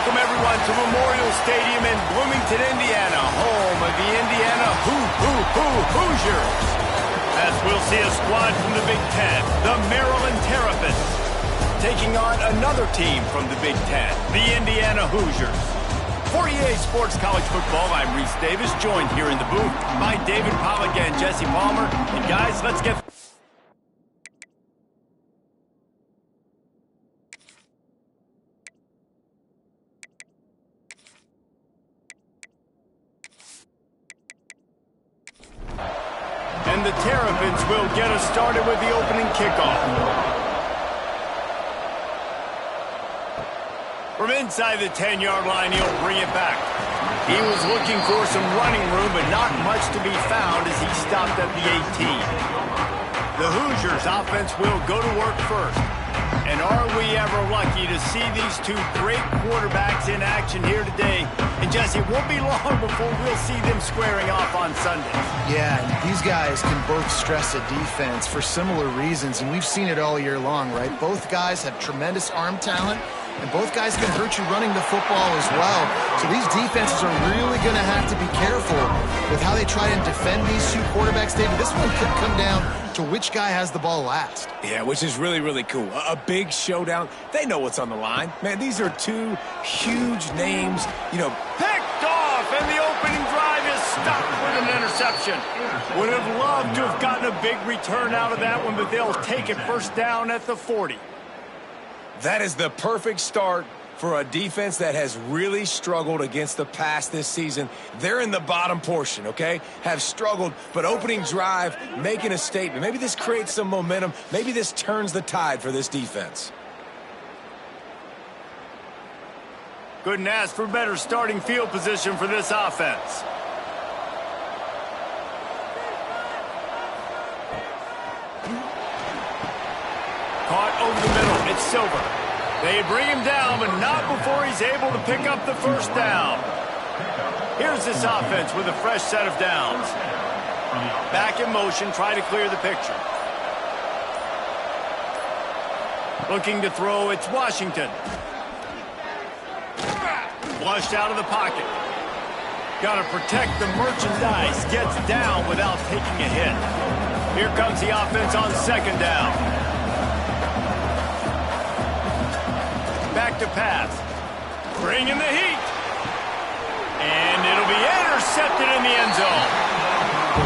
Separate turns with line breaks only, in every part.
welcome everyone to Memorial Stadium in Bloomington, Indiana, home of the Indiana Hoosiers. As we'll see a squad from the Big Ten, the Maryland Terrapins, taking on another team from the Big Ten, the Indiana Hoosiers. For EA Sports College Football, I'm Reese Davis, joined here in the booth by David Pollock and Jesse Palmer. And guys, let's get... And the Terrapins will get us started with the opening kickoff. From inside the 10-yard line, he'll bring it back. He was looking for some running room, but not much to be found as he stopped at the 18. The Hoosiers offense will go to work first. And are we ever lucky to see these two great quarterbacks in action here today? And Jesse, it won't be long before we'll see them squaring off on Sunday.
Yeah, and these guys can both stress a defense for similar reasons, and we've seen it all year long, right? Both guys have tremendous arm talent, and both guys can hurt you running the football as well. So these defenses are really going to have to be careful with how they try and defend these two quarterbacks, David. This one could come down to which guy has the ball last.
Yeah, which is really, really cool. A big showdown. They know what's on the line. Man, these are two huge names,
Picked off, and the opening drive is stopped with an interception. Would have loved to have gotten a big return out of that one, but they'll take it first down at the 40.
That is the perfect start for a defense that has really struggled against the pass this season. They're in the bottom portion, okay? Have struggled, but opening drive, making a statement. Maybe this creates some momentum. Maybe this turns the tide for this defense.
Couldn't ask for better starting field position for this offense. Caught over the middle. It's Silver. They bring him down, but not before he's able to pick up the first down. Here's this offense with a fresh set of downs. Back in motion, try to clear the picture. Looking to throw, it's Washington. Flushed out of the pocket. Got to protect the merchandise. Gets down without taking a hit. Here comes the offense on second down. Back to pass. Bringing the heat. And it'll be intercepted in the end zone.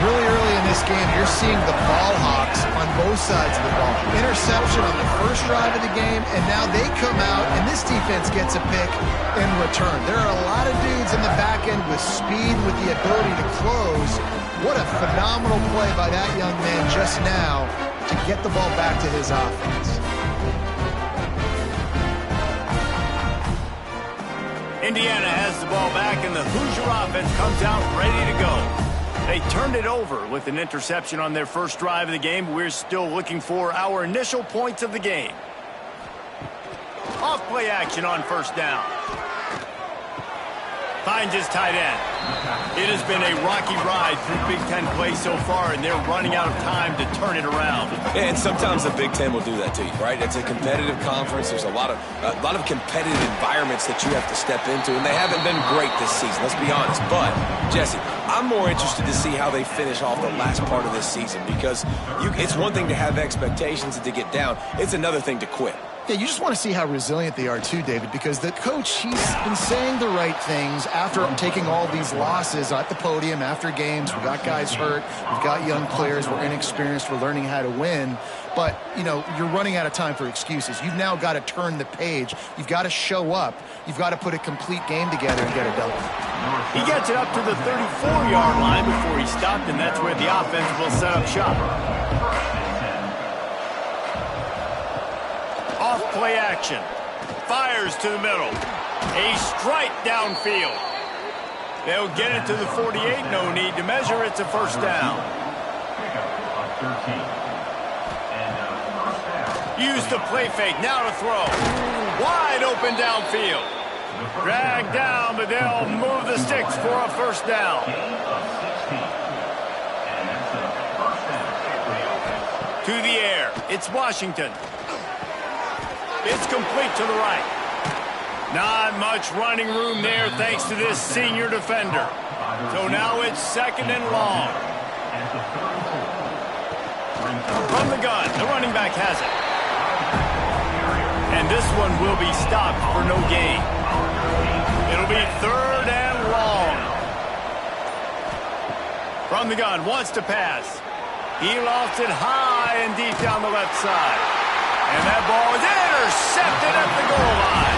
Really early in this game, you're seeing the ball hawks on both sides of the ball. Interception on the first drive of the game, and now they come out, and this defense gets a pick in return. There are a lot of dudes in the back end with speed, with the ability to close. What a phenomenal play by that young man just now to get the ball back to his offense.
Indiana has the ball back, and the Hoosier offense comes out ready to go. They turned it over with an interception on their first drive of the game. We're still looking for our initial points of the game. Off play action on first down. Finds his tight end. It has been a rocky ride through Big Ten play so far, and they're running out of time to turn it around.
And sometimes the Big Ten will do that to you, right? It's a competitive conference. There's a lot of competitive environments that you have to step into, and they haven't been great this season, let's be honest. But, Jesse, I'm more interested to see how they finish off the last part of this season, because it's one thing to have expectations and to get down. It's another thing to quit.
Yeah, you just want to see how resilient they are too, David, because the coach, he's been saying the right things after taking all these losses at the podium after games. We've got guys hurt. We've got young players. We're inexperienced. We're learning how to win. But, you're running out of time for excuses. You've now got to turn the page. You've got to show up. You've got to put a complete game together and get it done.
He gets it up to the 34-yard line before he stopped, and that's where the offense will set up shop. Off play action. Fires to the middle. A strike downfield. They'll get it to the 48. No need to measure. It's a first down. Use the play fake. Now to throw. Wide open downfield. Dragged down, but they'll move the sticks for a first down. To the air. It's Washington. It's complete to the right. Not much running room there thanks to this senior defender. So now it's 2nd and long. From the gun, the running back has it. And this one will be stopped for no gain. It'll be 3rd and long. From the gun, wants to pass. He lost it high and deep down the left side. And that ball is intercepted at the goal line.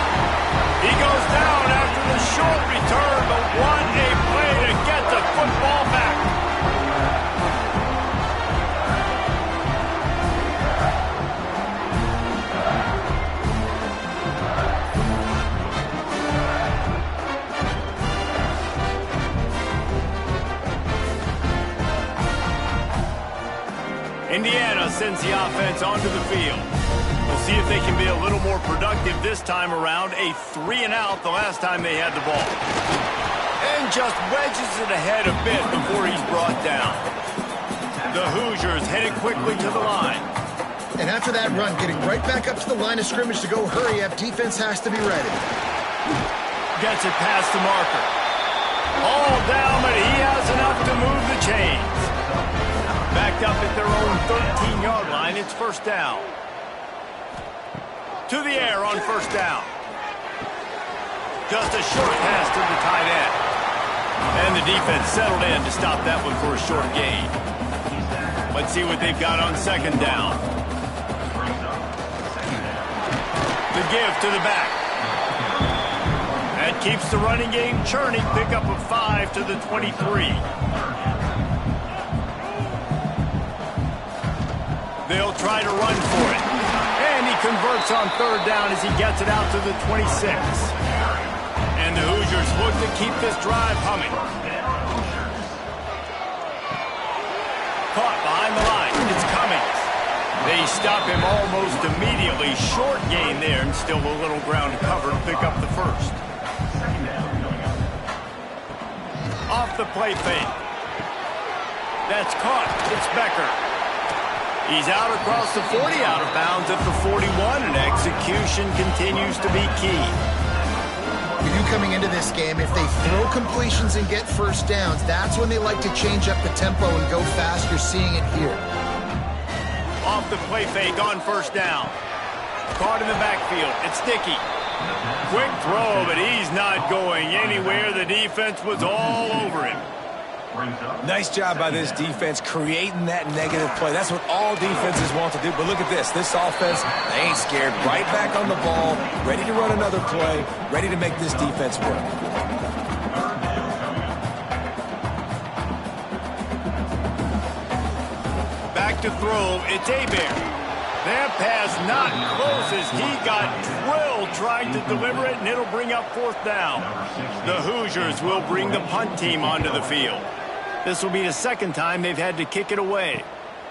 He goes down after the short return, but what a play to get the football back. Indiana sends the offense onto the field. We'll see if they can be a little more productive this time around. A 3-and-out the last time they had the ball. And just wedges it ahead a bit before he's brought down. The Hoosiers headed quickly to the line.
And after that run, getting right back up to the line of scrimmage to go hurry up, defense has to be ready.
Gets it past the marker. All down, but he has enough to move the chains. Backed up at their own 13-yard line, it's 1st down. To the air on 1st down. Just a short pass to the tight end. And the defense settled in to stop that one for a short gain. Let's see what they've got on 2nd down. The give to the back. That keeps the running game churning. Pickup of 5 to the 23. They'll try to run for it. And he converts on 3rd down as he gets it out to the 26. And the Hoosiers look to keep this drive humming. Caught behind the line. It's Cummings. They stop him almost immediately. Short gain there and still a little ground to cover to pick up the 1st. Off the play fake. That's caught. It's Becker. He's out across the 40, out of bounds at the 41, and execution continues to be key.
We knew coming into this game, if they throw completions and get 1st downs, that's when they like to change up the tempo and go fast. You're seeing it here.
Off the play fake on 1st down. Caught in the backfield. It's Dickey. Quick throw, but he's not going anywhere. The defense was all over him.
Nice job by this defense creating that negative play. That's what all defenses want to do. But look at this. This offense, they ain't scared. Right back on the ball, ready to run another play, ready to make this defense work.
Back to throw. It's Hebert. That pass not close as he got drilled trying to deliver it, and it'll bring up 4th down. The Hoosiers will bring the punt team onto the field. This will be the 2nd time they've had to kick it away.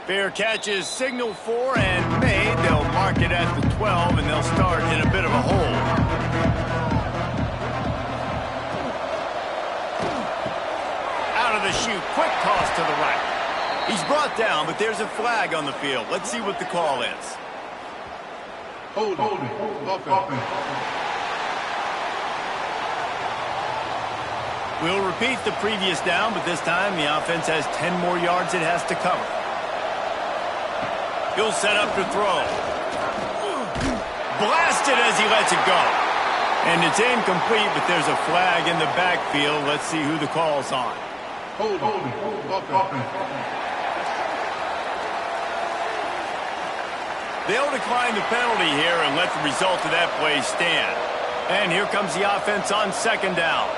Fair catch is signaled for and made. They'll mark it at the 12, and they'll start in a bit of a hole. Out of the chute, quick toss to the right. He's brought down, but there's a flag on the field. Let's see what the call is.
Hold it.
We'll repeat the previous down, but this time the offense has 10 more yards it has to cover. He'll set up to throw. Blasted as he lets it go. And it's incomplete, but there's a flag in the backfield. Let's see who the call's on.
Hold it.
They'll decline the penalty here and let the result of that play stand. And here comes the offense on 2nd down.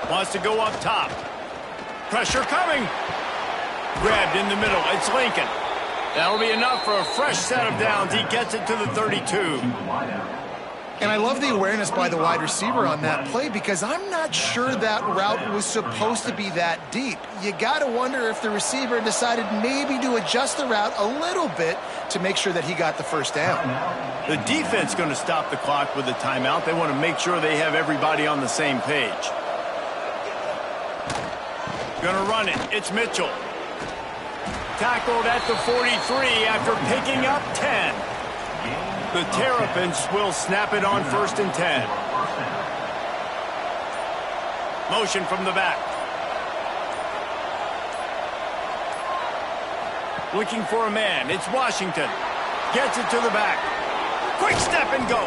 Wants to go up top. Pressure coming. Grabbed in the middle. It's Lincoln. That'll be enough for a fresh set of downs. He gets it to the 32.
And I love the awareness by the wide receiver on that play because I'm not sure that route was supposed to be that deep. You got to wonder if the receiver decided maybe to adjust the route a little bit to make sure that he got the 1st down.
The defense going to stop the clock with a timeout. They want to make sure they have everybody on the same page. Going to run it. It's Mitchell. Tackled at the 43 after picking up 10. The Terrapins will snap it on 1st and 10. Motion from the back. Looking for a man. It's Washington. Gets it to the back. Quick step and go.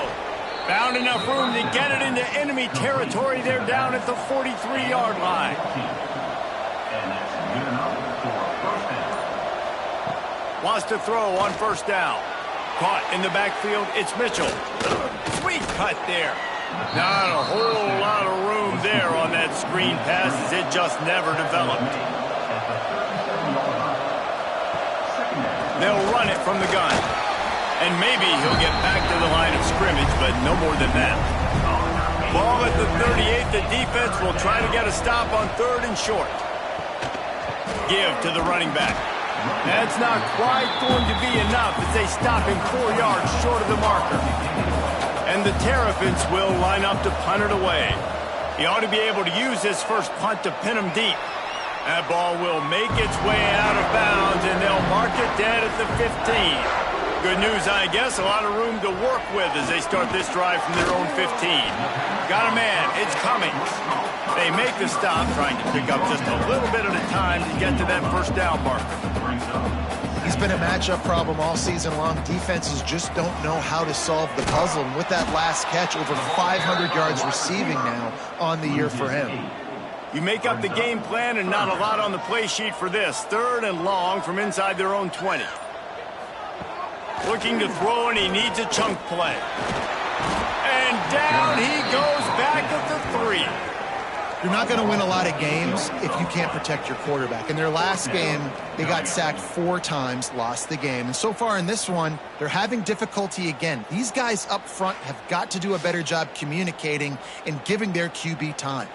Found enough room to get it into enemy territory. They're down at the 43-yard line. Wants to throw on 1st down. Caught in the backfield. It's Mitchell. Sweet cut there. Not a whole lot of room there on that screen pass as it just never developed. They'll run it from the gun. And maybe he'll get back to the line of scrimmage, but no more than that. Ball at the 38. The defense will try to get a stop on 3rd and short. Give to the running back. That's not quite going to be enough as they stop him 4 yards short of the marker. And the Terrapins will line up to punt it away. He ought to be able to use this first punt to pin him deep. That ball will make its way out of bounds, and they'll mark it dead at the 15. Good news, I guess, a lot of room to work with as they start this drive from their own 15. Got a man, it's coming. They make the stop, trying to pick up just a little bit at a time to get to that 1st down marker.
He's been a matchup problem all season long. Defenses just don't know how to solve the puzzle. And with that last catch, over 500 yards receiving now on the year for him.
You make up the game plan and not a lot on the play sheet for this. 3rd and long from inside their own 20. Looking to throw, and he needs a chunk play. And down he goes back at the 3.
You're not going to win a lot of games if you can't protect your quarterback. In their last game, they got sacked 4 times, lost the game. And so far in this one, they're having difficulty again. These guys up front have got to do a better job communicating and giving their QB time.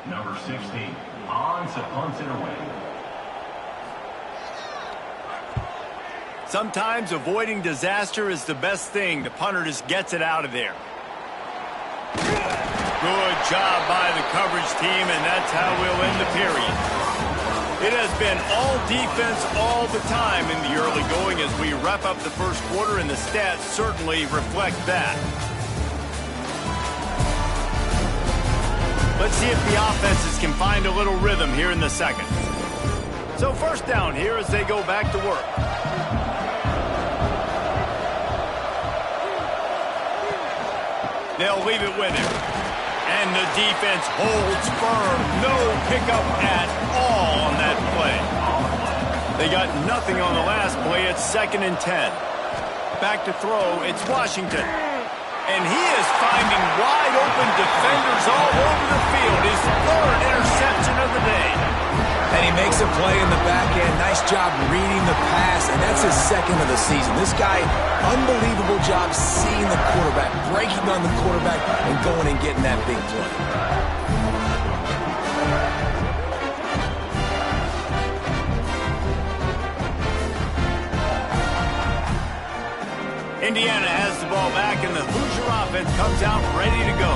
Number 16, on to punt it away.
Sometimes avoiding disaster is the best thing. The punter just gets it out of there. Good job by the coverage team, and that's how we'll end the period. It has been all defense all the time in the early going as we wrap up the 1st quarter, and the stats certainly reflect that. Let's see if the offenses can find a little rhythm here in the 2nd. So 1st down here as they go back to work. They'll leave it with him. And the defense holds firm. No pickup at all on that play. They got nothing on the last play. It's 2nd and 10. Back to throw. It's Washington. And he is finding wide open defenders all over the field. His 3rd interception of the day.
And he makes a play in the back end. Nice job reading the pass, and that's his 2nd of the season. This guy, unbelievable job seeing the quarterback, breaking on the quarterback, and going and getting that big play.
Indiana has the ball back, and the Hoosier offense comes out ready to go.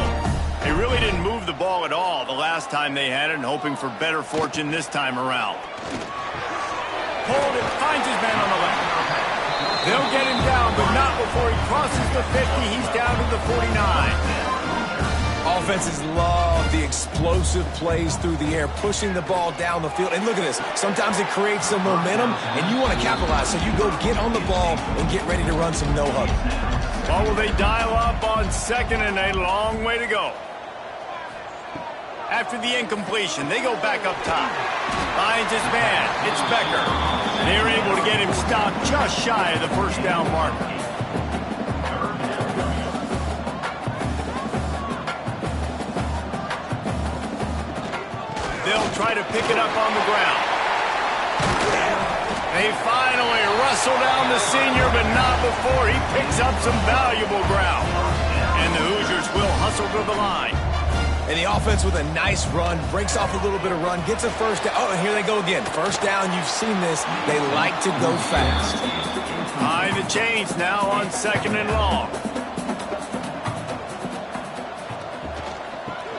They really didn't move the ball at all the last time they had it, and hoping for better fortune this time around. Hold it, finds his man on the left. They'll get him down, but not before he crosses the 50. He's down to the 49.
Offenses love the explosive plays through the air, pushing the ball down the field. And look at this. Sometimes it creates some momentum, and you want to capitalize. So you go get on the ball and get ready to run some no-huddle.
Well, will they dial up on 2nd and a long way to go? After the incompletion, they go back up top. Finds his man. It's Becker. They're able to get him stopped just shy of the 1st down marker. They'll try to pick it up on the ground. They finally wrestle down the senior, but not before he picks up some valuable ground. And the Hoosiers will hustle to the line.
And the offense with a nice run, breaks off a little bit of run, gets a 1st down. Oh, and here they go again. 1st down, you've seen this. They like to go fast.
Behind the chains now on 2nd and long.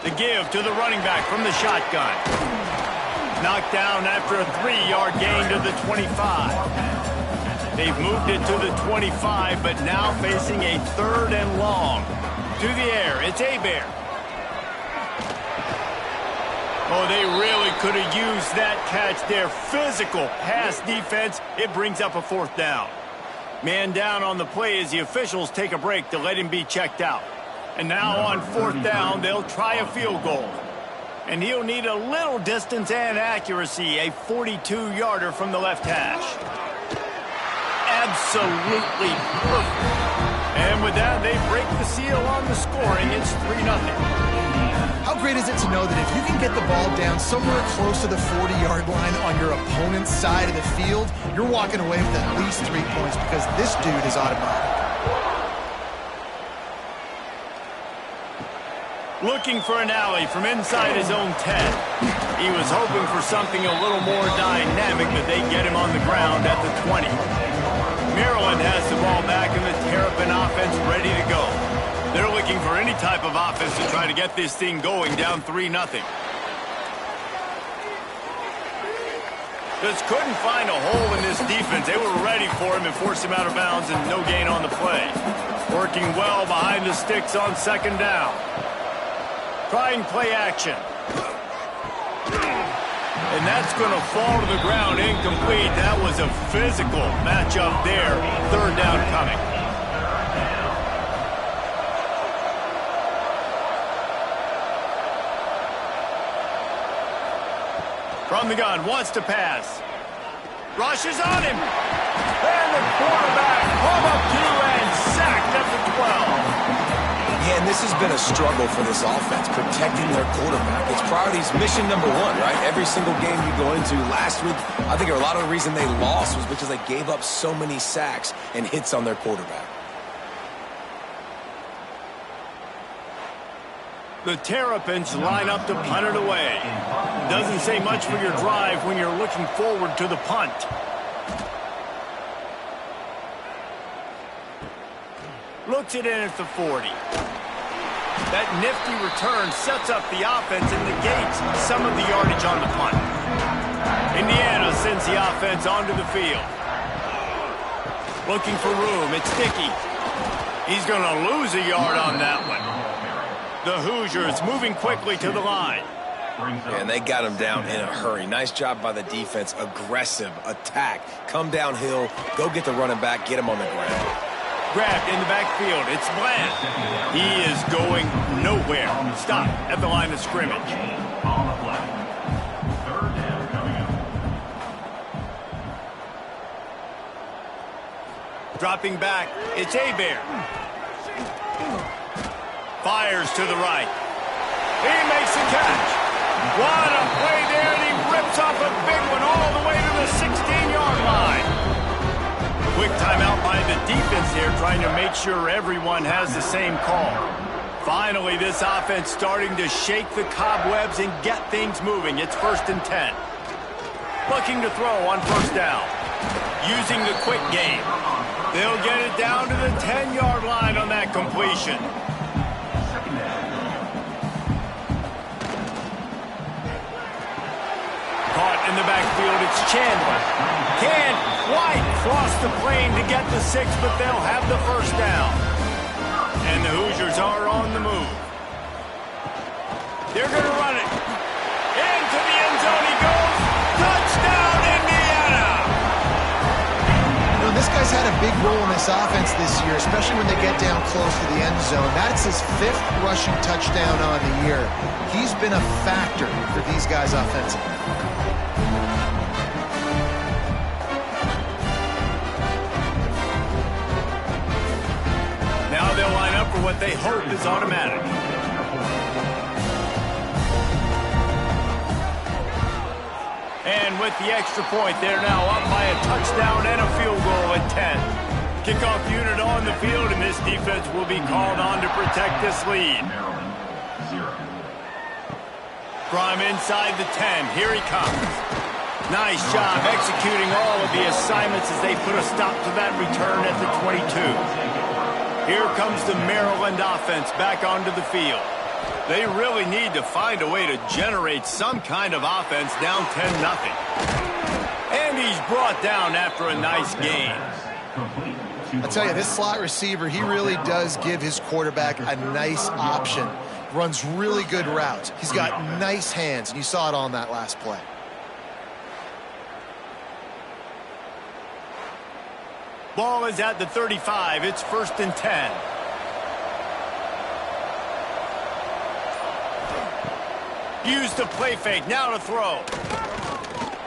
The give to the running back from the shotgun. Knocked down after a 3-yard gain to the 25. They've moved it to the 25, but now facing a 3rd and long. To the air, it's Hebert. Oh, they really could have used that catch. Their physical pass defense, it brings up a 4th down. Man down on the play as the officials take a break to let him be checked out. And now on 4th down, they'll try a field goal. And he'll need a little distance and accuracy, a 42-yarder from the left hash. Absolutely perfect. And with that, they break the seal on the scoring. It's 3-0.
How great is it to know that if you can get the ball down somewhere close to the 40-yard line on your opponent's side of the field, you're walking away with at least 3 points because this dude is automatic.
Looking for an alley from inside his own 10. He was hoping for something a little more dynamic, but they get him on the ground at the 20. Maryland has the ball back and the Terrapin offense ready to go. They're looking for any type of offense to try to get this thing going, down 3-0. Just couldn't find a hole in this defense. They were ready for him and forced him out of bounds, and no gain on the play. Working well behind the sticks on 2nd down. Trying play action. And that's going to fall to the ground incomplete. That was a physical matchup there. 3rd down coming. From the gun, wants to pass. Rushes on him. And the quarterback home up to and sacked at the 12.
Yeah, and this has been a struggle for this offense, protecting their quarterback. It's priorities mission number 1, right? Every single game you go into. Last week, I think a lot of the reason they lost was because they gave up so many sacks and hits on their quarterback.
The Terrapins line up to punt it away. Doesn't say much for your drive when you're looking forward to the punt. Looks it in at the 40. That nifty return sets up the offense and negates some of the yardage on the punt. Indiana sends the offense onto the field. Looking for room. It's Dickey. He's going to lose a yard on that one. The Hoosiers moving quickly to the line.
And they got him down in a hurry. Nice job by the defense. Aggressive attack. Come downhill. Go get the running back. Get him on the ground.
Grabbed in the backfield. It's Bland. He is going nowhere. Stop at the line of scrimmage.
On the play. 3rd down coming up.
Dropping back. It's Hebert. Fires to the right. He makes the catch. What a play there, and he rips off a big one all the way to the 16-yard line. Quick timeout by the defense here, trying to make sure everyone has the same call. Finally, this offense starting to shake the cobwebs and get things moving. It's 1st and 10. Looking to throw on 1st down. Using the quick game. They'll get it down to the 10-yard line on that completion. Caught in the backfield, it's Chandler. Can't quite cross the plane to get the 6, but they'll have the 1st down. And the Hoosiers are on the move. They're going to run it. Into the end zone he goes. Touchdown, Indiana!
You know, this guy's had a big role in this offense this year, especially when they get down close to the end zone. That's his 5th rushing touchdown on the year. He's been a factor for these guys offensively.
Now they'll line up for what they hope is automatic. And with the extra point, they're now up by a touchdown and a field goal at 10. Kickoff unit on the field, and this defense will be called on to protect this lead.
Maryland, 0.
From inside the 10, here he comes. Nice job executing all of the assignments as they put a stop to that return at the 22. Here comes the Maryland offense back onto the field. They really need to find a way to generate some kind of offense down 10-0. And he's brought down after a nice gain.
I tell you, this slot receiver, he really does give his quarterback a nice option. Runs really good routes. He's got nice hands, and you saw it on that last play.
Ball is at the 35. It's 1st and 10. Use the play fake. Now to throw.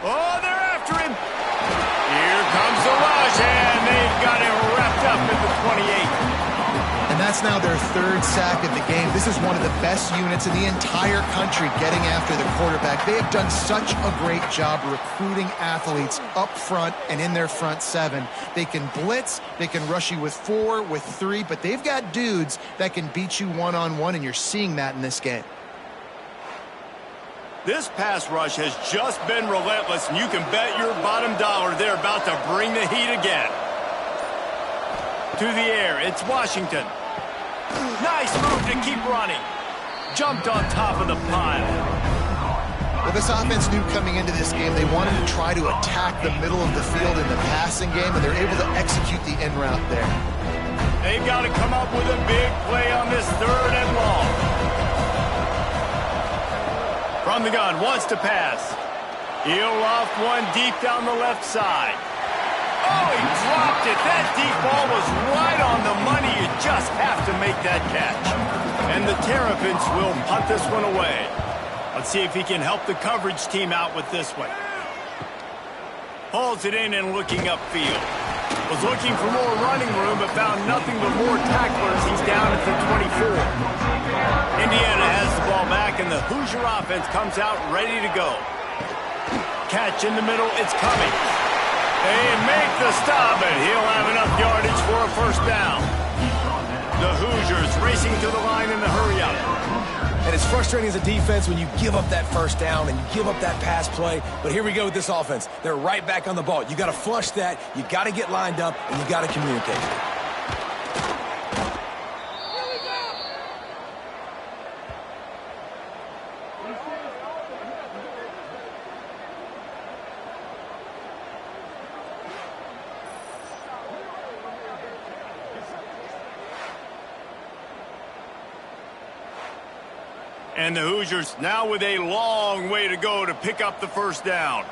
Oh, they're after him. Here comes the rush, and they've got him wrapped up at the 28.
And that's now their 3rd sack of the game. This is one of the best units in the entire country getting after the quarterback. They have done such a great job recruiting athletes up front and in their front 7. They can blitz, they can rush you with 4, with 3, but they've got dudes that can beat you one-on-one, and you're seeing that in this game.
This pass rush has just been relentless, and you can bet your bottom dollar they're about to bring the heat again. To the air, it's Washington. Nice move to keep running. Jumped on top of the pile.
Well, this offense knew coming into this game they wanted to try to attack the middle of the field in the passing game, and they're able to execute the in route there.
They've got to come up with a big play on this 3rd and long. From the gun, wants to pass. He'll loft one deep down the left side. Oh, he dropped it. That deep ball was right on the money. You just have to make that catch. And the Terrapins will punt this one away. Let's see if he can help the coverage team out with this one. Hauls it in and looking upfield. Was looking for more running room, but found nothing but more tacklers. He's down at the 24. Indiana has the ball back, and the Hoosier offense comes out ready to go. Catch in the middle. It's coming. They make the stop, and he'll have enough yardage for a 1st down. The Hoosiers racing to the line in the hurry-up.
And it's frustrating as a defense when you give up that 1st down and you give up that pass play. But here we go with this offense. They're right back on the ball. You got to flush that. You got to get lined up, and you got to communicate.
And the Hoosiers now with a long way to go to pick up the 1st down.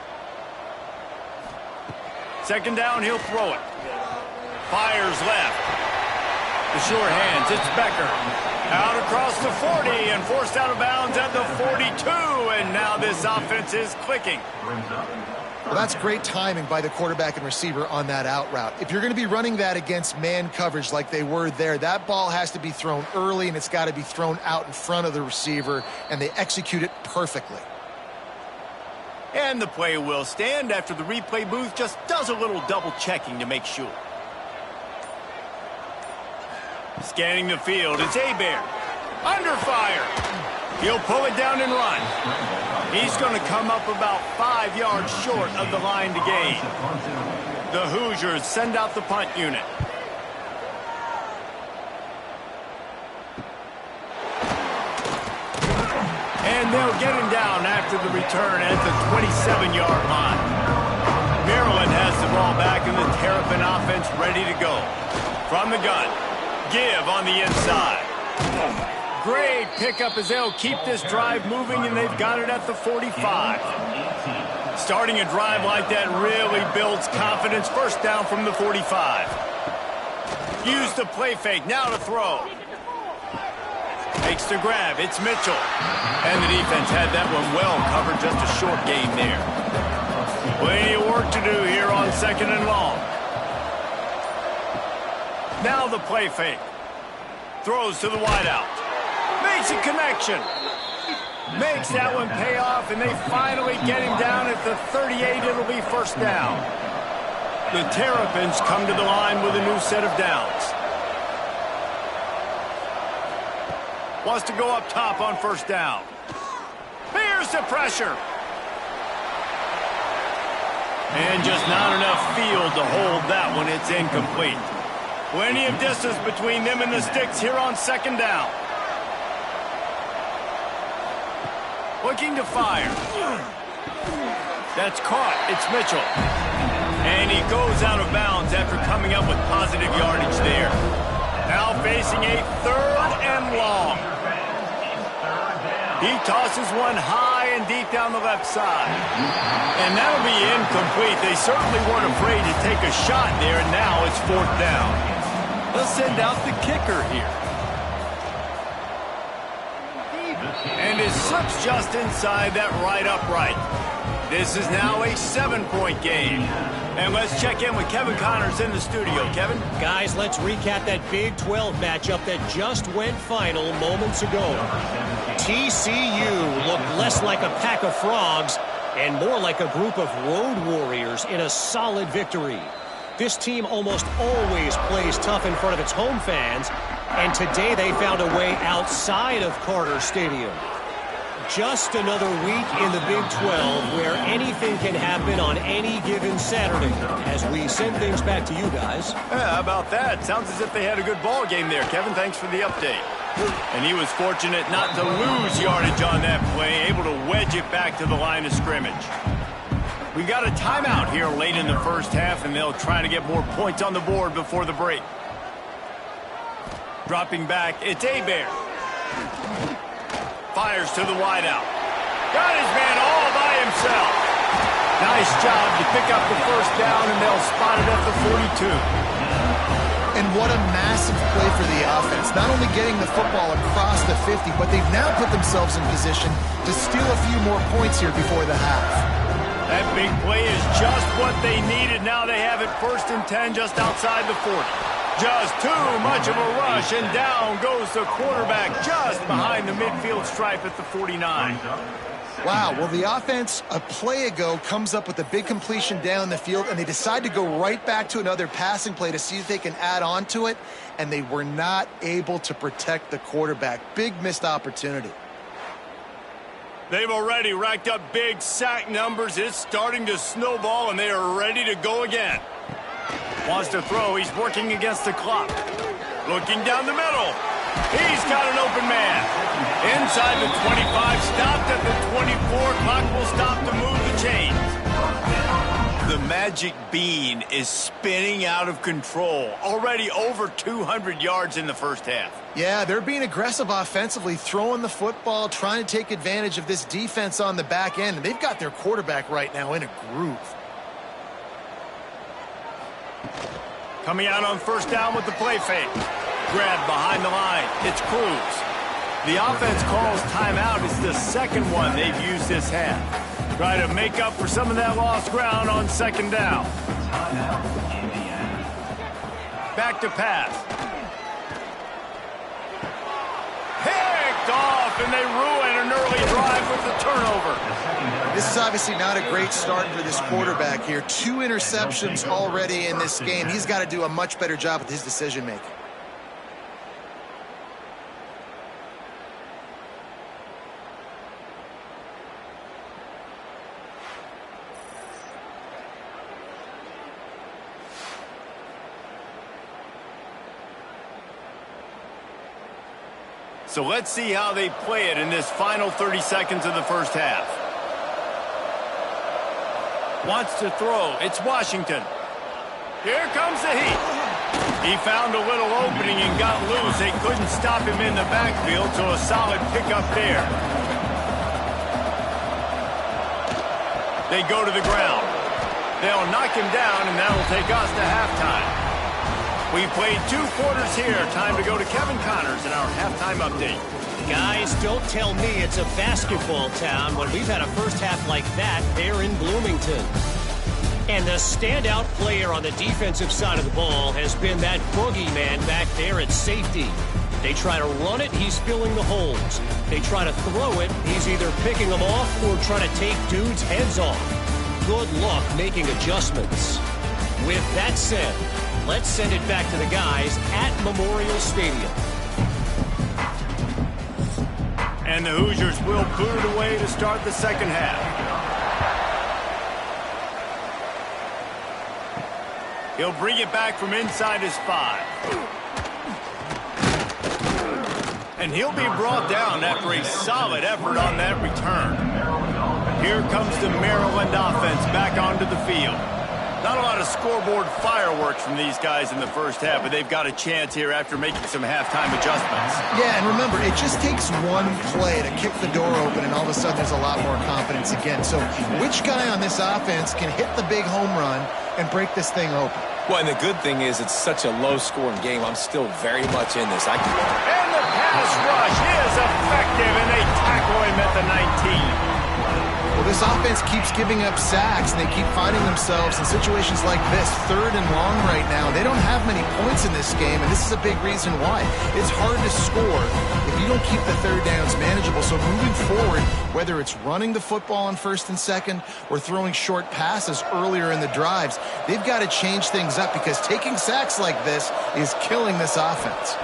2nd down, he'll throw it. Fires left. The short hands, it's Becker. Out across the 40 and forced out of bounds at the 42. And now this offense is clicking.
Well, that's great timing by the quarterback and receiver on that out route. If you're going to be running that against man coverage like they were there, that ball has to be thrown early, and it's got to be thrown out in front of the receiver, and they execute it perfectly.
And the play will stand after the replay booth just does a little double checking to make sure. Scanning the field, it's Hebert. Under fire. He'll pull it down and run. He's going to come up about 5 yards short of the line to gain. The Hoosiers send out the punt unit. And they'll get him down after the return at the 27-yard line. Maryland has the ball back and the Terrapin offense ready to go. From the gun, give on the inside. Great pickup as they'll keep this drive moving, and they've got it at the 45. Starting a drive like that really builds confidence. 1st down from the 45. Use the play fake, now to throw. Makes the grab, it's Mitchell. And the defense had that one well covered, just a short gain there. Plenty of work to do here on 2nd and long. Now the play fake. Throws to the wideout. Makes a connection. Makes that one pay off, and they finally get him down at the 38. It'll be 1st down. The Terrapins come to the line with a new set of downs. Wants to go up top on 1st down. Here's the pressure. And just not enough field to hold that one. It's incomplete. Plenty of distance between them and the sticks here on 2nd down. Looking to fire. That's caught. It's Mitchell. And he goes out of bounds after coming up with positive yardage there. Now facing a 3rd and long. He tosses one high and deep down the left side. And that'll be incomplete. They certainly weren't afraid to take a shot there, and now it's 4th down. They'll send out the kicker here. And it slips just inside that right upright. This is now a 7-point game. And let's check in with Kevin Connors in the studio. Kevin?
Guys, let's recap that Big 12 matchup that just went final moments ago. TCU looked less like a pack of frogs and more like a group of road warriors in a solid victory. This team almost always plays tough in front of its home fans, and today they found a way outside of Carter Stadium. Just another week in the Big 12 where anything can happen on any given Saturday. As we send things back to you guys.
Yeah, how about that? Sounds as if they had a good ball game there, Kevin. Thanks for the update. And he was fortunate not to lose yardage on that play, able to wedge it back to the line of scrimmage. We got a timeout here late in the first half, and they'll try to get more points on the board before the break. Dropping back, it's Hebert. Fires to the wideout. Got his man all by himself. Nice job to pick up the 1st down, and they'll spot it at the 42.
And what a massive play for the offense. Not only getting the football across the 50, but they've now put themselves in position to steal a few more points here before the half.
That big play is just what they needed. Now they have it 1st and 10 just outside the 40. Just too much of a rush, and down goes the quarterback just behind the midfield stripe at the 49.
Wow, well, the offense a play ago comes up with a big completion down the field, and they decide to go right back to another passing play to see if they can add on to it, and they were not able to protect the quarterback. Big missed opportunity.
They've already racked up big sack numbers. It's starting to snowball, and they are ready to go again. Wants to throw. He's working against the clock. Looking down the middle. He's got an open man. Inside the 25, stopped at the 24. Clock will stop to move the chains. The magic bean is spinning out of control. Already over 200 yards in the first half.
Yeah, they're being aggressive offensively, throwing the football, trying to take advantage of this defense on the back end. And they've got their quarterback right now in a groove.
Coming out on 1st down with the play fake. Grab behind the line. It's Cruz. The offense calls timeout. It's the 2nd one they've used this half. Try to make up for some of that lost ground on 2nd down. Back to pass. Picked off, and they ruin an early drive with the turnover.
This is obviously not a great start for this quarterback here. 2 interceptions already in this game. He's got to do a much better job with his decision-making.
So let's see how they play it in this final 30 seconds of the first half. Wants to throw. It's Washington. Here comes the heat. He found a little opening and got loose. They couldn't stop him in the backfield, so a solid pickup there. They go to the ground. They'll knock him down, and that'll take us to halftime. We played 2 quarters here. Time to go to Kevin Connors in our halftime update.
Guys, don't tell me it's a basketball town when we've had a first half like that there in Bloomington. And the standout player on the defensive side of the ball has been that boogeyman back there at safety. They try to run it, he's filling the holes. They try to throw it, he's either picking them off or trying to take dudes' heads off. Good luck making adjustments. With that said, let's send it back to the guys at Memorial Stadium.
And the Hoosiers will boot it away to start the 2nd half. He'll bring it back from inside his 5. And he'll be brought down after a solid effort on that return. Here comes the Maryland offense back onto the field. Not a lot of scoreboard fireworks from these guys in the first half, but they've got a chance here after making some halftime adjustments.
Yeah, and remember, it just takes one play to kick the door open, and all of a sudden there's a lot more confidence again. So which guy on this offense can hit the big home run and break this thing open?
Well, and the good thing is it's such a low-scoring game. I'm still very much in this.
And the pass rush is effective, and they tackle him at the 19.
Well, this offense keeps giving up sacks, and they keep finding themselves in situations like this, 3rd and long right now. They don't have many points in this game, and this is a big reason why. It's hard to score if you don't keep the 3rd downs manageable. So moving forward, whether it's running the football on 1st and 2nd or throwing short passes earlier in the drives, they've got to change things up because taking sacks like this is killing this offense.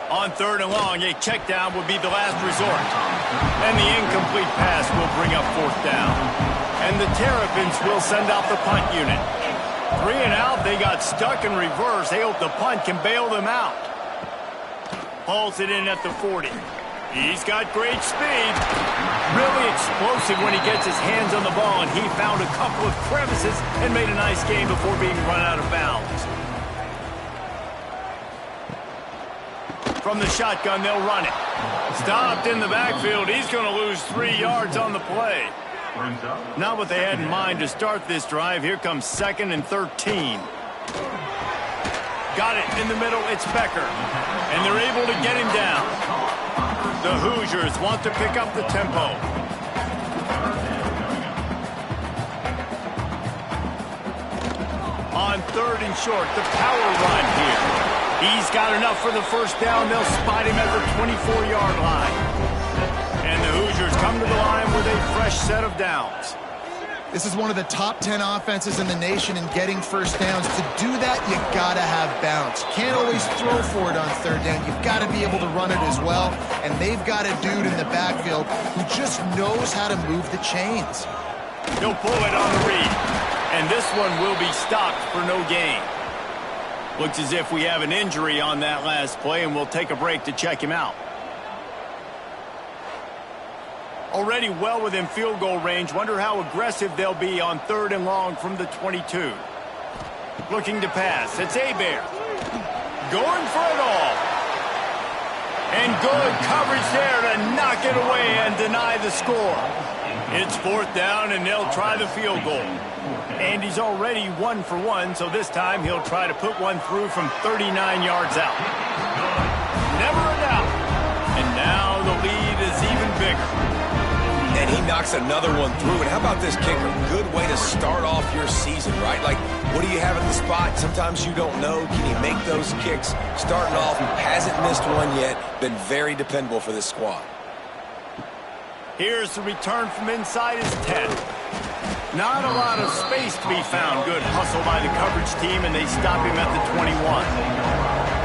On 3rd and long, a check down would be the last resort. And the incomplete pass will bring up 4th down. And the Terrapins will send out the punt unit. 3 and out, they got stuck in reverse. They hope the punt can bail them out. Hauls it in at the 40. He's got great speed. Really explosive when he gets his hands on the ball, and he found a couple of crevices and made a nice game before being run out of bounds. From the shotgun, they'll run it. Stopped in the backfield. He's going to lose 3 yards on the play. Not what they had in mind to start this drive. Here comes 2nd and 13. Got it in the middle. It's Becker. And they're able to get him down. The Hoosiers want to pick up the tempo. On 3rd and short, the power run here. He's got enough for the 1st down. They'll spot him at the 24-yard line. And the Hoosiers come to the line with a fresh set of downs.
This is one of the top 10 offenses in the nation in getting 1st downs. To do that, you got to have bounce. You can't always throw for it on 3rd down. You've got to be able to run it as well. And they've got a dude in the backfield who just knows how to move the chains.
He'll pull it on the read. And this one will be stopped for no gain. Looks as if we have an injury on that last play, and we'll take a break to check him out. Already well within field goal range. Wonder how aggressive they'll be on 3rd and long from the 22. Looking to pass. It's Hebert. Going for it all. And good coverage there to knock it away and deny the score. It's 4th down, and they'll try the field goal. And he's already 1 for 1, so this time he'll try to put one through from 39 yards out. Never a doubt. And now the lead is even bigger.
And he knocks another one through. And how about this kicker? Good way to start off your season, right? Like, what do you have at the spot? Sometimes you don't know. Can he make those kicks? Starting off, hasn't missed one yet. Been very dependable for this squad.
Here's the return from inside his 10. Not a lot of space to be found. Good hustle by the coverage team, and they stop him at the 21.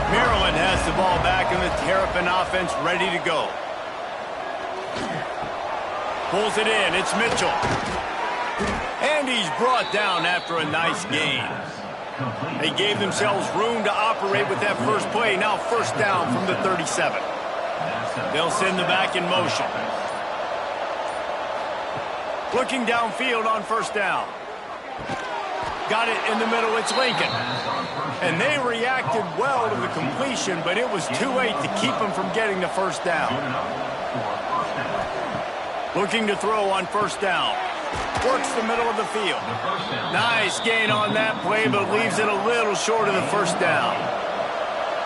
Maryland has the ball back, and the Terrapin offense ready to go. Pulls it in. It's Mitchell. And he's brought down after a nice gain. They gave themselves room to operate with that first play. Now 1st down from the 37. They'll send the back in motion. Looking downfield on 1st down. Got it in the middle. It's Lincoln. And they reacted well to the completion, but it was too late to keep them from getting the 1st down. Looking to throw on 1st down. Works the middle of the field. Nice gain on that play, but leaves it a little short of the 1st down.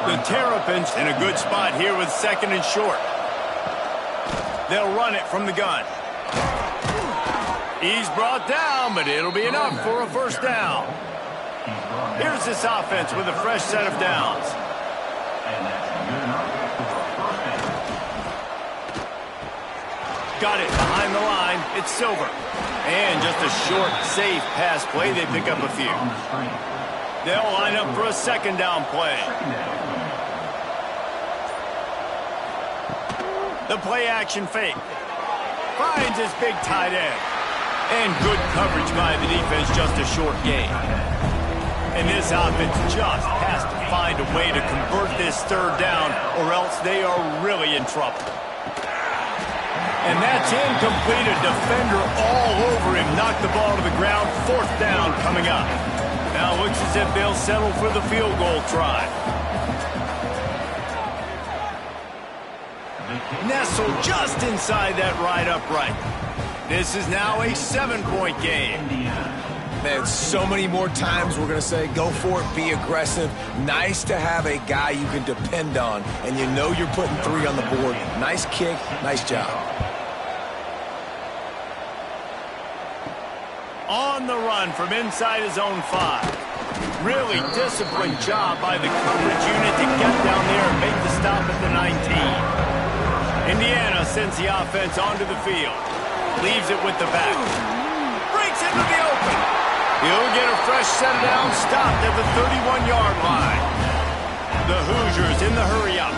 The Terrapins in a good spot here with 2nd and short. They'll run it from the gun. He's brought down, but it'll be enough for a 1st down. Here's this offense with a fresh set of downs. Got it behind the line. It's Silver. And just a short, safe pass play. They pick up a few. They'll line up for a 2nd down play. The play action fake. Finds his big tight end. And good coverage by the defense, just a short gain. And this offense just has to be find a way to convert this third down, or else they are really in trouble. And that's incomplete. A defender all over him. Knocked the ball to the ground. Fourth down coming up. Now it looks as if they'll settle for the field goal try. Nestled just inside that right upright. This is now a 7-point game.
Man, so many more times we're going to say, go for it, be aggressive. Nice to have a guy you can depend on, and you know you're putting 3 on the board. Nice kick, nice job.
On the run from inside his own 5. Really disciplined job by the coverage unit to get down there and make the stop at the 19. Indiana sends the offense onto the field. Leaves it with the back. Breaks into the open. He'll get a fresh set down, stopped at the 31-yard line. The Hoosiers in the hurry-up.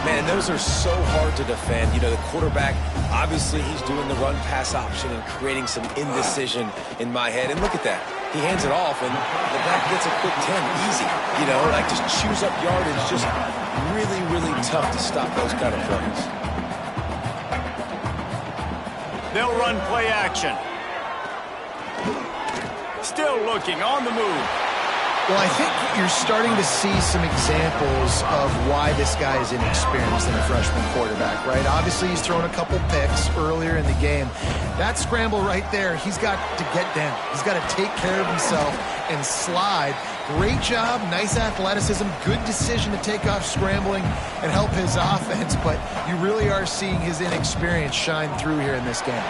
Man, those are so hard to defend. You know, the quarterback, obviously he's doing the run-pass option and creating some indecision in my head. And look at that. He hands it off, and the back gets a quick 10. Easy. You know, like just chews up yardage. Just really, really tough to stop those kind of plays.
They'll run play action. Still looking on the move.
Well, I think you're starting to see some examples of why this guy is inexperienced in a freshman quarterback, right? Obviously, he's thrown a couple picks earlier in the game. That scramble right there, he's got to get down. He's got to take care of himself and slide. Great job, nice athleticism, good decision to take off scrambling and help his offense, but you really are seeing his inexperience shine through here in this game.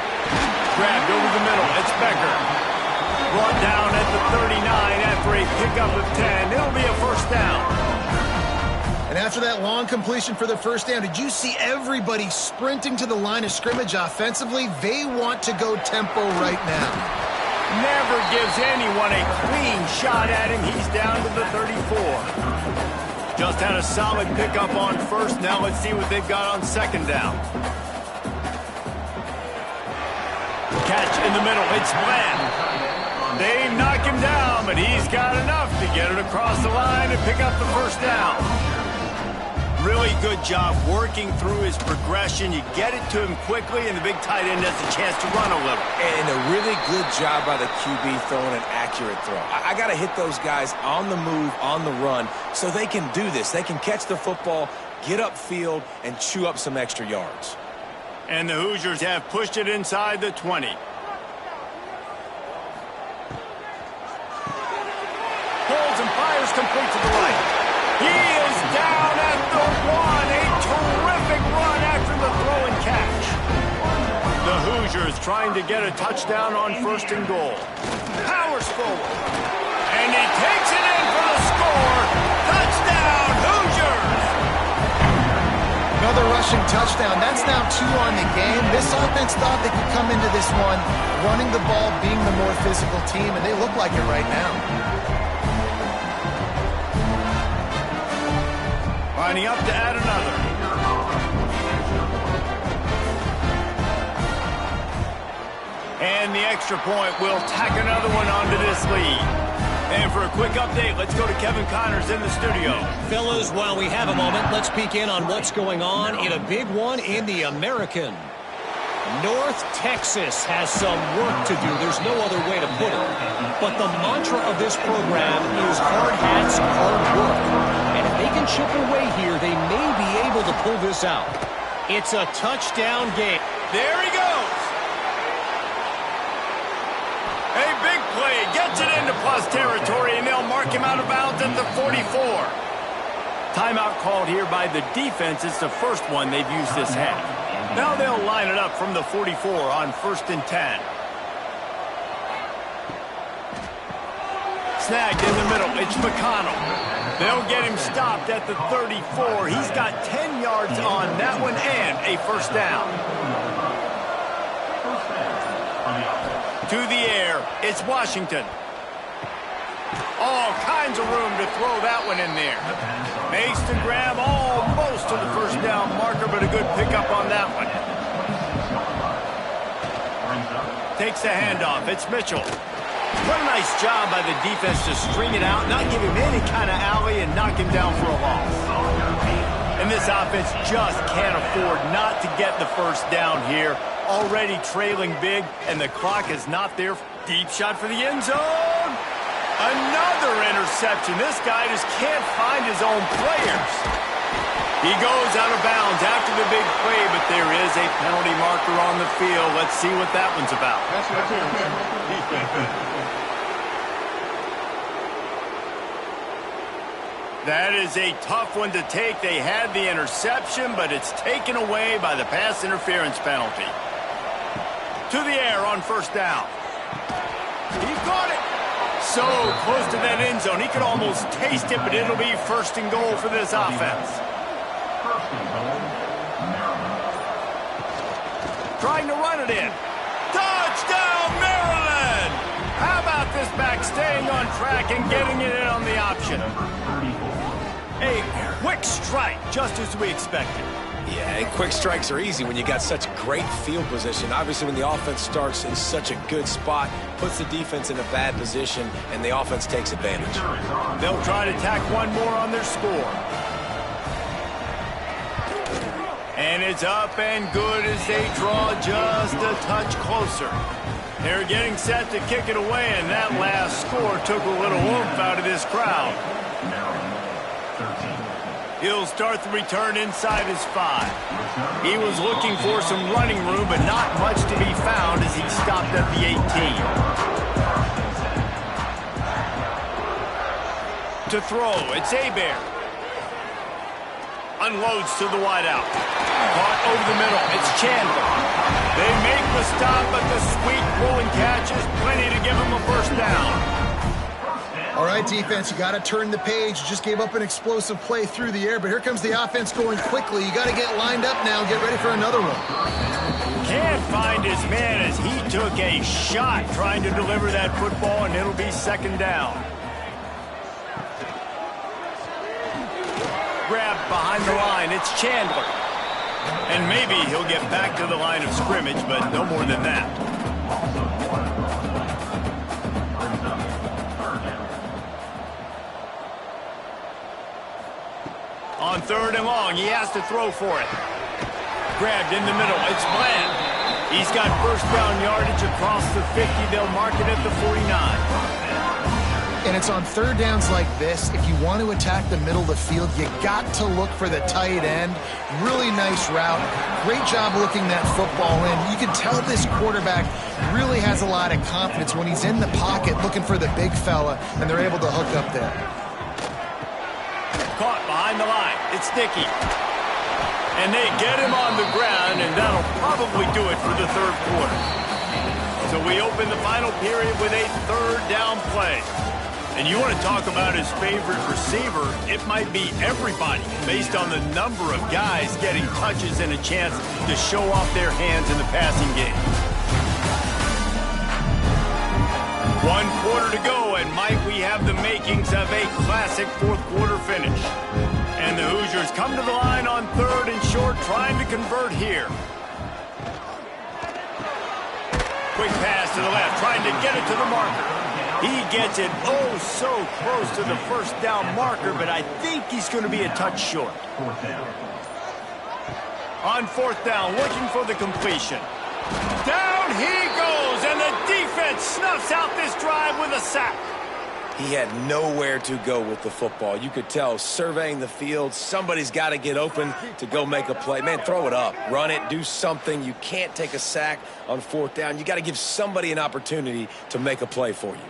Grabbed over the middle. It's Becker. Brought down at the 39 after a pickup of 10. It'll be a first down.
And after that long completion for the first down, did you see everybody sprinting to the line of scrimmage offensively? They want to go tempo right now.
Never gives anyone a clean shot at him. He's down to the 34. Just had a solid pickup on first. Now let's see what they've got on second down. Catch in the middle. It's Bland. They knock him down, but he's got enough to get it across the line and pick up the first down. Really good job working through his progression. You get it to him quickly, and the big tight end has a chance to run a little.
And a really good job by the QB throwing an accurate throw. I got to hit those guys on the move, on the run, so they can do this. They can catch the football, get upfield, and chew up some extra yards.
And the Hoosiers have pushed it inside the 20. Holds and fires complete to the right. He is down at the 1. A terrific run after the throw and catch. The Hoosiers trying to get a touchdown on first and goal. Powers forward. And he takes it in for the score. Touchdown, Hoosiers!
Another rushing touchdown. That's now 2 on the game. This offense thought they could come into this one running the ball, being the more physical team, and they look like it right now.
Lining up to add another. And the extra point will tack another one onto this lead. And for a quick update, let's go to Kevin Connors in the studio.
Fellas, while we have a moment, let's peek in on what's going on in a big one in the American. North Texas has some work to do. There's no other way to put it. But the mantra of this program is hard hats, hard work. And if they can chip away here, they may be able to pull this out. It's a touchdown game.
There he goes. A big play. Gets it into plus territory, and they'll mark him out of bounds at the 44. Timeout called here by the defense. It's the first one they've used this half. Now they'll line it up from the 44 on 1st and 10. Snagged in the middle. It's McConnell. They'll get him stopped at the 34. He's got 10 yards on that one and a first down. To the air. It's Washington. All kinds of room to throw that one in there. Makes the grab almost to the first down marker, but a good pickup on that one. Takes the handoff. It's Mitchell. What a nice job by the defense to string it out, not give him any kind of alley, and knock him down for a loss. And this offense just can't afford not to get the first down here. Already trailing big, and the clock is not there. Deep shot for the end zone. Another interception. This guy just can't find his own players. He goes out of bounds after the big play, but there is a penalty marker on the field. Let's see what that one's about. That is a tough one to take. They had the interception, but it's taken away by the pass interference penalty. To the air on first down. He caught it. So close to that end zone. He could almost taste it, but it'll be first and goal for this offense. Trying to run it in. Touchdown, Maryland! How about this back staying on track and getting it in on the option? A quick strike, just as we expected.
Yeah, and quick strikes are easy when you got such great field position. Obviously, when the offense starts in such a good spot, puts the defense in a bad position, and the offense takes advantage.
They'll try to tack one more on their score. And it's up and good as they draw just a touch closer. They're getting set to kick it away, and that last score took a little oomph out of this crowd. He'll start the return inside his 5. He was looking for some running room, but not much to be found as he stopped at the 18. To throw, it's Hebert. Unloads to the wideout. Caught over the middle, it's Chandler. They make the stop, but the sweet pull and catch is plenty to give him a first down.
All right, defense, you got to turn the page. You just gave up an explosive play through the air, but here comes the offense going quickly. You got to get lined up now and get ready for another one.
Can't find his man as he took a shot trying to deliver that football, and it'll be second down. Grabbed behind the line, it's Chandler. And maybe he'll get back to the line of scrimmage, but no more than that. On third and long, he has to throw for it. Grabbed in the middle, it's Bland. He's got first down yardage across the 50. They'll mark it at the 49.
And it's on third downs like this, if you want to attack the middle of the field, you got to look for the tight end. Really nice route. Great job looking that football in. You can tell this quarterback really has a lot of confidence when he's in the pocket looking for the big fella, and they're able to hook up there.
Caught behind the line. It's Dickey. And they get him on the ground, and that'll probably do it for the third quarter. So we open the final period with a third down play. And you want to talk about his favorite receiver, it might be everybody based on the number of guys getting touches and a chance to show off their hands in the passing game. 1 quarter to go, and might we have the makings of a classic fourth quarter finish. And the Hoosiers come to the line on third and short, trying to convert here. Quick pass to the left, trying to get it to the marker. He gets it oh so close to the first down marker, but I think he's going to be a touch short. On fourth down, looking for the completion. Down he goes, and the defense snuffs out this drive with a sack.
He had nowhere to go with the football. You could tell, surveying the field, somebody's got to get open to go make a play. Man, throw it up, run it, do something. You can't take a sack on fourth down. You got to give somebody an opportunity to make a play for you.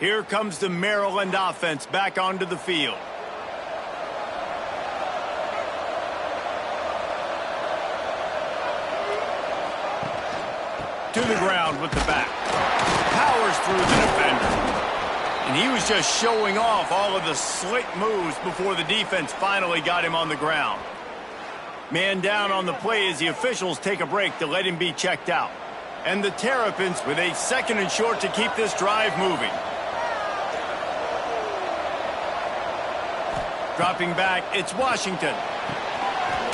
Here comes the Maryland offense back onto the field. To the ground with the back. Powers through the defender. And he was just showing off all of the slick moves before the defense finally got him on the ground. Man down on the play as the officials take a break to let him be checked out. And the Terrapins with a second and short to keep this drive moving. Dropping back, it's Washington.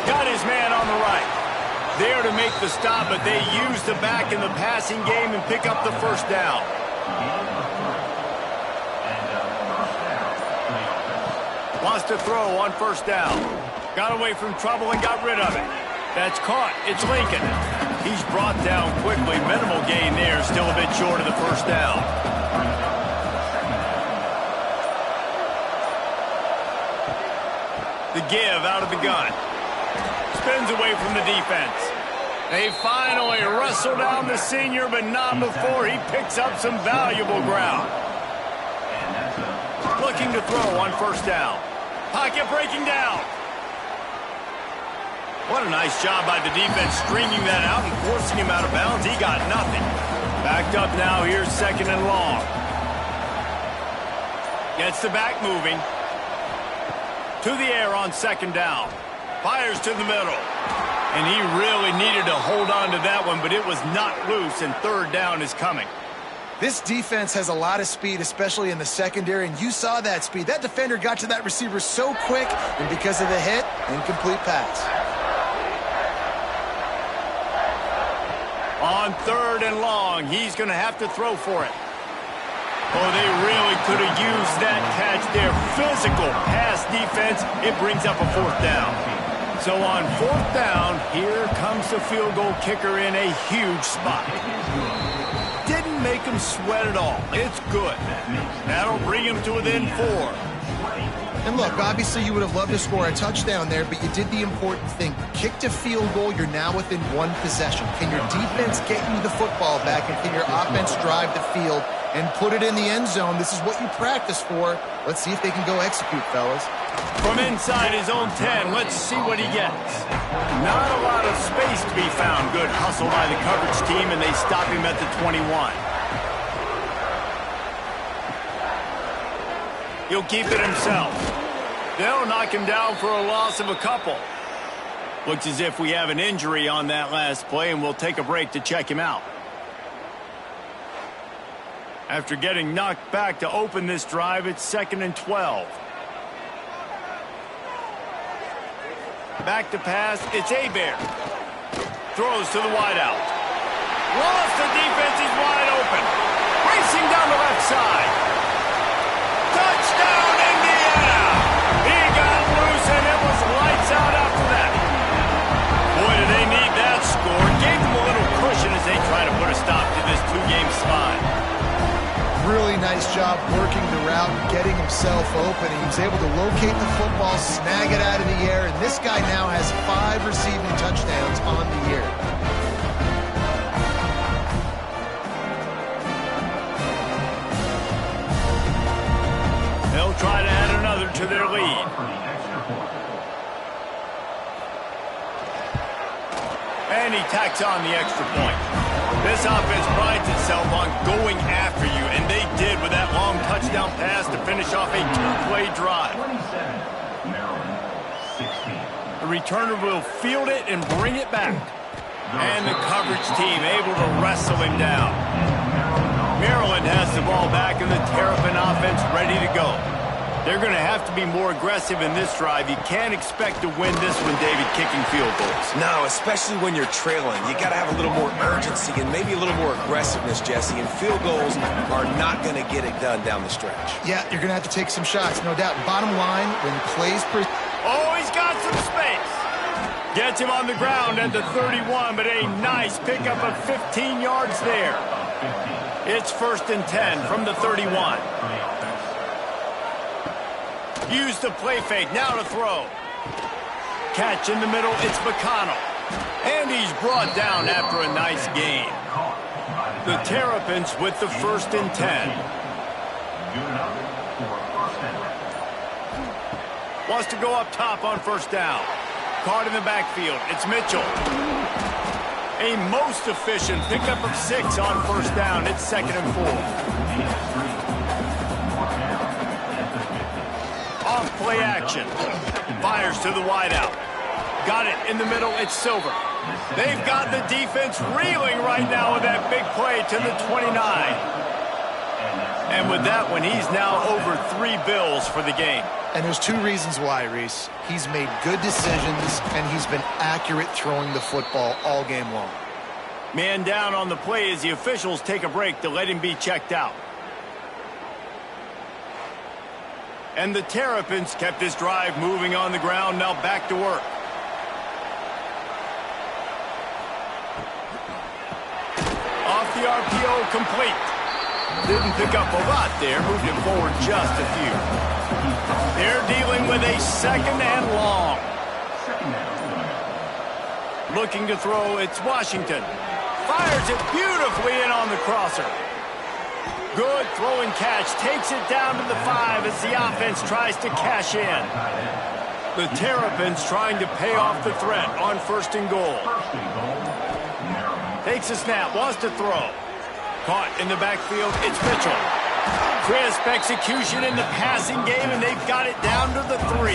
Got his man on the right. There to make the stop, but they use the back in the passing game and pick up the first down. Wants to throw on first down. Got away from trouble and got rid of it. That's caught. It's Lincoln. He's brought down quickly. Minimal gain there. Still a bit short of the first down. The give out of the gun. Spins away from the defense. They finally wrestle down the senior, but not before he picks up some valuable ground. Looking to throw on first down. Pocket breaking down. What a nice job by the defense stringing that out and forcing him out of bounds. He got nothing. Backed up now. Here's second and long. Gets the back moving. To the air on second down. Fires to the middle. And he really needed to hold on to that one, but it was not loose, and third down is coming.
This defense has a lot of speed, especially in the secondary, and you saw that speed. That defender got to that receiver so quick, and because of the hit, incomplete pass.
On third and long, he's going to have to throw for it. Oh, they really could have used that catch there. Physical pass defense. It brings up a fourth down. So on fourth down, here comes the field goal kicker in a huge spot. Didn't make him sweat at all. It's good. That'll bring him to within 4.
And look, obviously you would have loved to score a touchdown there, but you did the important thing. Kicked a field goal, you're now within 1 possession. Can your defense get you the football back, and can your offense drive the field and put it in the end zone? This is what you practice for. Let's see if they can go execute, fellas.
From inside his own 10, let's see what he gets. Not a lot of space to be found. Good hustle by the coverage team, and they stop him at the 21. He'll keep it himself. They'll knock him down for a loss of a couple. Looks as if we have an injury on that last play, and we'll take a break to check him out. After getting knocked back to open this drive, it's 2nd and 12. Back to pass, it's Hebert. Throws to the wideout. Lost the defense, he's wide open. Racing down the left side. Touchdown, Indiana! He got loose, and it was lights out after that. Boy, do they need that score. Gave them a little cushion as they try to put a stop to this 2-game slide.
Really nice job working the route and getting himself open. He was able to locate the football, snag it out of the air, and this guy now has 5 receiving touchdowns on the year.
They'll try to add another to their lead. And he tacks on the extra point. This offense prides itself on going after you, and they did with that long touchdown pass to finish off a 2-play drive. The returner will field it and bring it back. And the coverage team able to wrestle him down. Maryland has the ball back, and the Terrapin offense ready to go. They're going to have to be more aggressive in this drive. You can't expect to win this one, David, kicking field goals.
No, especially when you're trailing. You got to have a little more urgency and maybe a little more aggressiveness, Jesse. And field goals are not going to get it done down the stretch.
Yeah, you're going to have to take some shots, no doubt. Bottom line, when plays...
Oh, he's got some space. Gets him on the ground at the 31, but a nice pickup of 15 yards there. It's 1st and 10 from the 31. Use the play fake, now to throw. Catch in the middle, it's McConnell. And he's brought down after a nice gain. The Terrapins with the 1st and 10. Wants to go up top on first down. Caught in the backfield, it's Mitchell. A most efficient pickup of 6 on first down, it's 2nd and 4. Off-play action. Fires to the wideout. Got it in the middle. It's Silver. They've got the defense reeling right now with that big play to the 29. And with that one, he's now over 3 bills for the game.
And there's 2 reasons why, Reese. He's made good decisions, and he's been accurate throwing the football all game long.
Man down on the play as the officials take a break to let him be checked out. And the Terrapins kept this drive moving on the ground. Now back to work. Off the RPO, complete. Didn't pick up a lot there. Moved it forward just a few. They're dealing with a second and long. Looking to throw, it's Washington. Fires it beautifully in on the crosser. Good throw and catch. Takes it down to the 5 as the offense tries to cash in. The Terrapins trying to pay off the threat on 1st and goal. Takes a snap, wants to throw. Caught in the backfield, it's Mitchell. Crisp execution in the passing game, and they've got it down to the 3.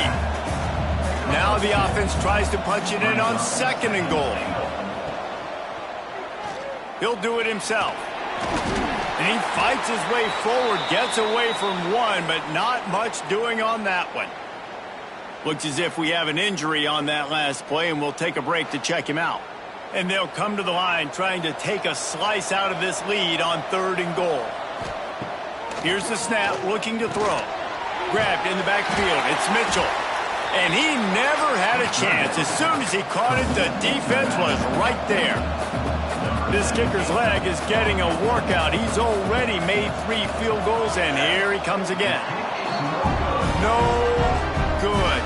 Now the offense tries to punch it in on 2nd and goal. He'll do it himself. And he fights his way forward, gets away from one, but not much doing on that one. Looks as if we have an injury on that last play, and we'll take a break to check him out. And they'll come to the line trying to take a slice out of this lead on 3rd and goal. Here's the snap, looking to throw. Grabbed in the backfield, it's Mitchell. And he never had a chance. As soon as he caught it, the defense was right there. This kicker's leg is getting a workout. He's already made 3 field goals, and here he comes again. No good.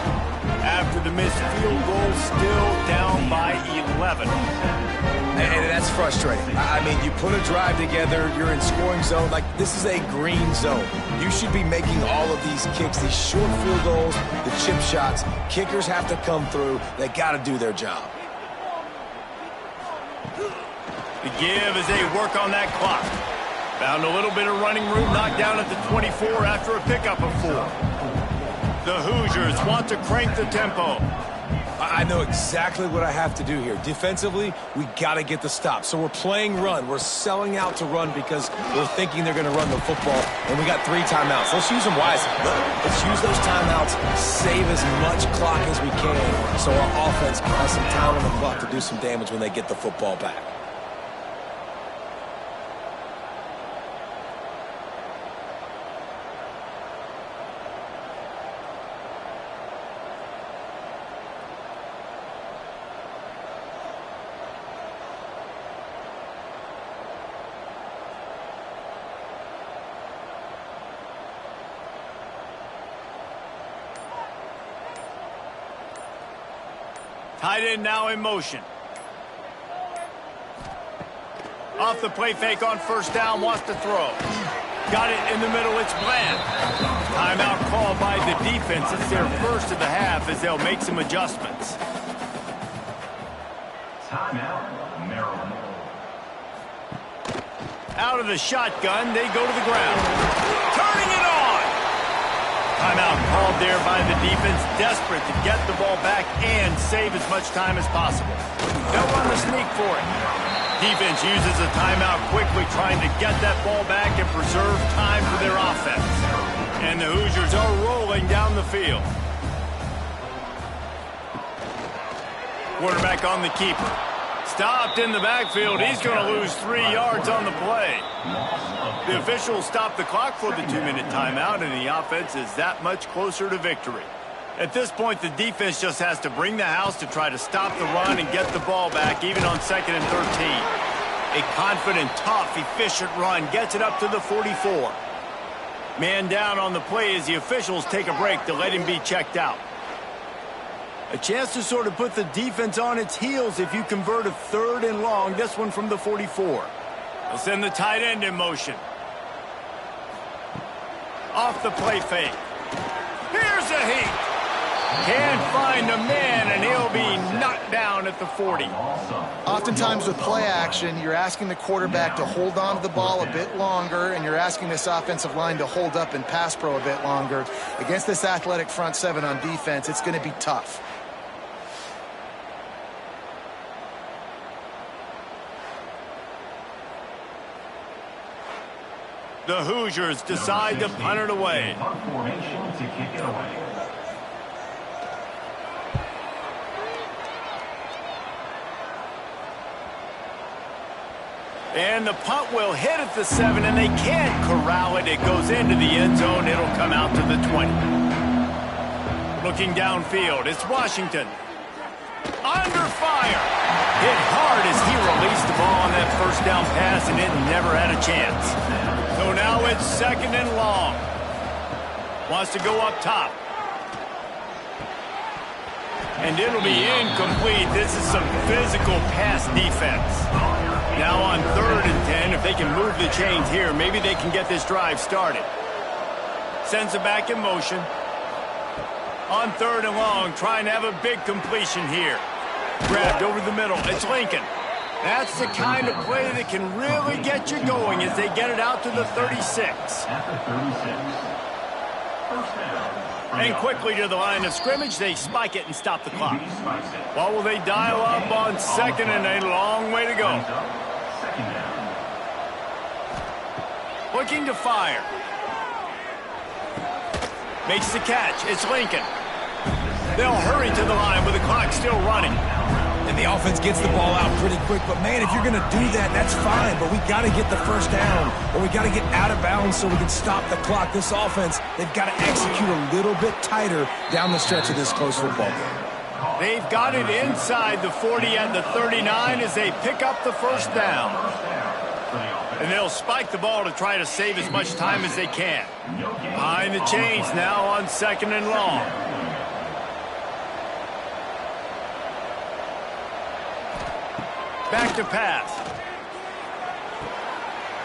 After the missed field goal, still down by 11.
And that's frustrating. I mean, you put a drive together, you're in scoring zone. Like, this is a green zone. You should be making all of these kicks, these short field goals, the chip shots. Kickers have to come through. They got to do their job.
The give as they work on that clock. Found a little bit of running room, knocked down at the 24 after a pickup of 4. The Hoosiers want to crank the tempo.
I know exactly what I have to do here. Defensively, we got to get the stop. So we're playing run. We're selling out to run because we're thinking they're going to run the football, and we got 3 timeouts. Let's use them wisely. Let's use those timeouts, save as much clock as we can so our offense has some time on the clock to do some damage when they get the football back.
Tight end now in motion. Off the play fake on 1st down, wants to throw. Got it in the middle, it's Bland. Timeout called by the defense. It's their first of the half as they'll make some adjustments.
Timeout, Maryland.
Out of the shotgun, they go to the ground. Turning it on! Timeout called there by the defense, desperate to get the ball back and save as much time as possible. They'll run the sneak for it. Defense uses a timeout quickly, trying to get that ball back and preserve time for their offense. And the Hoosiers are rolling down the field. Quarterback on the keeper. Stopped in the backfield. He's going to lose 3 yards on the play. The officials stop the clock for the 2-minute timeout, and the offense is that much closer to victory. At this point, the defense just has to bring the house to try to stop the run and get the ball back, even on 2nd and 13. A confident, tough, efficient run gets it up to the 44. Man down on the play as the officials take a break to let him be checked out. A chance to sort of put the defense on its heels if you convert a 3rd and long, this one from the 44. They'll send the tight end in motion. Off the play fake. Here's a heat. Can't find a man, and he'll be knocked down at the 40.
Oftentimes with play action, you're asking the quarterback to hold on to the ball a bit longer, and you're asking this offensive line to hold up in pass pro a bit longer. Against this athletic front 7 on defense, it's going to be tough.
The Hoosiers decide to punt it away.
Punt formation to kick it away.
And the punt will hit at the 7, and they can't corral it. It goes into the end zone. It'll come out to the 20. Looking downfield, it's Washington. Under fire. Hit hard as he released the ball on that first down pass, and it never had a chance. So now it's 2nd and long. Wants to go up top. And it'll be incomplete. This is some physical pass defense. Now on 3rd and 10, if they can move the chains here, maybe they can get this drive started. Sends it back in motion. On 3rd and long, trying to have a big completion here. Grabbed over the middle. It's Lincoln. That's the kind of play that can really get you going as they get it out to the 36.
At the 36. First down.
And quickly to the line of scrimmage, they spike it and stop the clock.
Spikes it.
What will they dial up on 2nd and a long way to go?
Lines up. Second down.
Looking to fire. Makes the catch. It's Lincoln. They'll hurry to the line with the clock still running.
And the offense gets the ball out pretty quick. But, man, if you're going to do that, that's fine. But we got to get the first down, or we got to get out of bounds so we can stop the clock. This offense, they've got to execute a little bit tighter down the stretch of this close football game.
They've got it inside the 40 and the 39 as they pick up the first down. And they'll spike the ball to try to save as much time as they can. Behind the chains now on 2nd and long. Back to pass.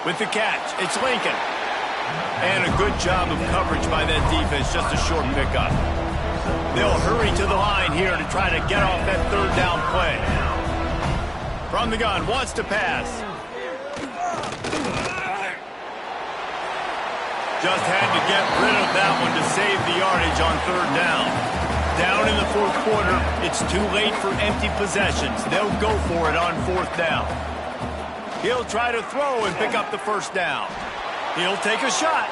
With the catch, it's Lincoln. And a good job of coverage by that defense, just a short pickup. They'll hurry to the line here to try to get off that 3rd down play. From the gun, wants to pass. Just had to get rid of that one to save the yardage on 3rd down. Down in the 4th quarter, it's too late for empty possessions. They'll go for it on 4th down. He'll try to throw and pick up the first down. He'll take a shot.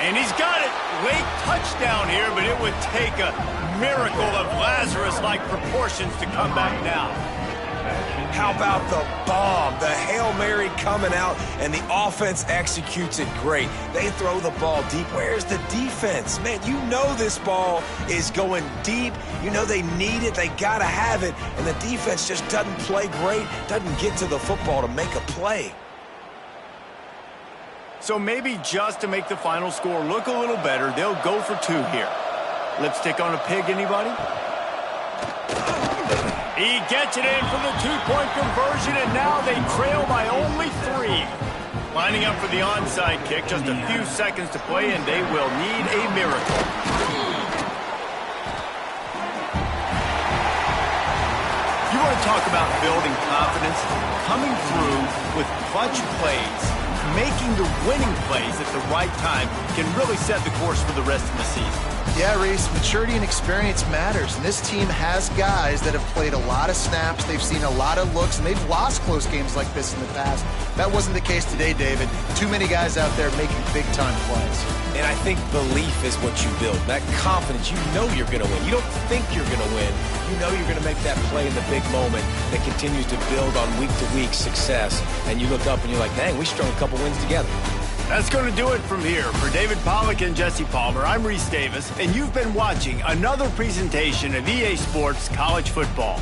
And he's got it. Late touchdown here, but it would take a miracle of Lazarus-like proportions to come back now.
How about the bomb? The Hail Mary coming out, and the offense executes it great. They throw the ball deep. Where's the defense? Man, you know this ball is going deep. You know they need it. They got to have it. And the defense just doesn't play great, doesn't get to the football to make a play.
So maybe just to make the final score look a little better, they'll go for 2 here. Lipstick on a pig, anybody? He gets it in for the 2-point conversion, and now they trail by only 3. Lining up for the onside kick, just a few seconds to play, and they will need a miracle. You want to talk about building confidence? Coming through with clutch plays, making the winning plays at the right time can really set the course for the rest of the season.
Yeah, Reese, maturity and experience matters, and this team has guys that have played a lot of snaps, they've seen a lot of looks, and they've lost close games like this in the past. That wasn't the case today, David. Too many guys out there making big-time plays.
And I think belief is what you build. That confidence, you know you're going to win. You don't think you're going to win. You know you're going to make that play in the big moment that continues to build on week-to-week success. And you look up and you're like, dang, we strung a couple wins together.
That's going to do it from here. For David Pollack and Jesse Palmer, I'm Reese Davis, and you've been watching another presentation of EA Sports College Football.